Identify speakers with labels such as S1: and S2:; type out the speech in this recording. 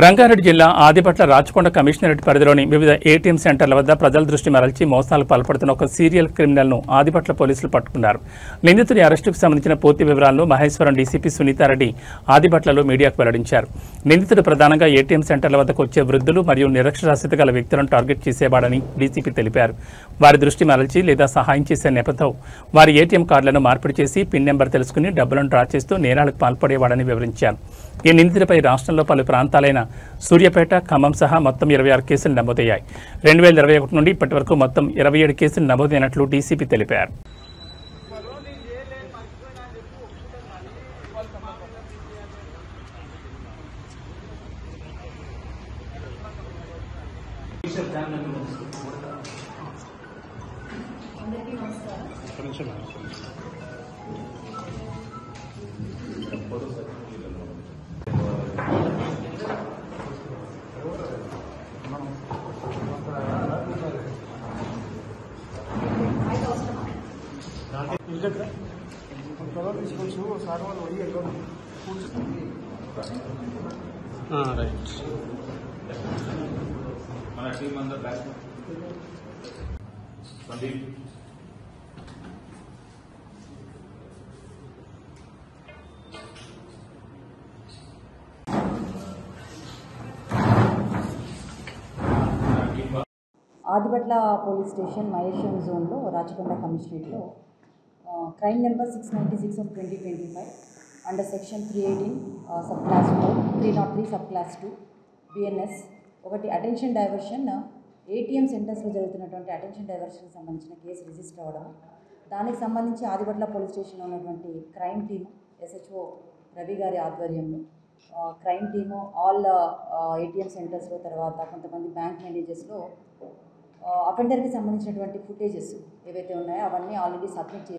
S1: రంగారెడ్డి జిల్లా ఆదిపట్ల రాచకొండ కమిషనరేట్ పరిధిలోని వివిధ ఏటీఎం సెంటర్ల వద్ద ప్రజల దృష్టి మరల్చి మోసాలకు పాల్పడుతున్న ఒక సీరియల్ క్రిమినల్ను ఆదిపట్ల పోలీసులు పట్టుకున్నారు. నిందితుడి అరెస్టుకు సంబంధించిన పూర్తి వివరాలను మహేశ్వరం డీసీపీ సునీతారెడ్డి ఆదిపట్లలో మీడియాకు వెల్లడించారు. నిందితుడు ప్రధానంగా ఏటీఎం సెంటర్ల వద్దకు వచ్చే వృద్ధులు మరియు నిరక్షరాస్యత గల వ్యక్తులను టార్గెట్ చేసేవాడని డీసీపీ తెలిపారు. వారి దృష్టి మరల్చి లేదా సహాయం చేసే నేపథ్యంలో వారి ఏటీఎం కార్డులను మార్పిడి చేసి పిన్ నెంబర్ తెలుసుకుని డబ్బులను డ్రా చేస్తూ నేరాలకు పాల్పడేవాడని వివరించారు. ఈ నిందితుడిపై రాష్ట్రంలో పలు ప్రాంతాలైన సూర్యాపేట, ఖమ్మం సహా మొత్తం 26 కేసులు నమోదయ్యాయి. 2021 నుండి ఇప్పటి వరకు మొత్తం 27 కేసులు నమోదైనట్లు డీసీపీ తెలిపారు.
S2: రైట్
S3: మన టీం అందరూ back Sandeep
S4: Adibatla police station Maheshwaram జోన్లో రాచకొండ కమిషనరేట్లో crime number 696 of 2025 under section 318 sub class 4 303 sub class 2 BNS ఒకటి అటెన్షన్ డైవర్షన్ ఏటీఎం సెంటర్స్లో జరుగుతున్నటువంటి అటెన్షన్ డైవర్షన్కి సంబంధించిన కేసు రిజిస్టర్ అవ్వడం, దానికి సంబంధించి ఆదిపట్ల పోలీస్ స్టేషన్లో ఉన్నటువంటి క్రైమ్ టీము ఎస్హెచ్ఓ రవి గారి ఆధ్వర్యంలో క్రైమ్ టీము ఆల్ ఏటీఎం సెంటర్స్లో తర్వాత కొంతమంది బ్యాంక్ మేనేజర్స్లో అఫెండర్కి సంబంధించినటువంటి ఫుటేజెస్ ఏవైతే ఉన్నాయో అవన్నీ ఆల్రెడీ సబ్మిట్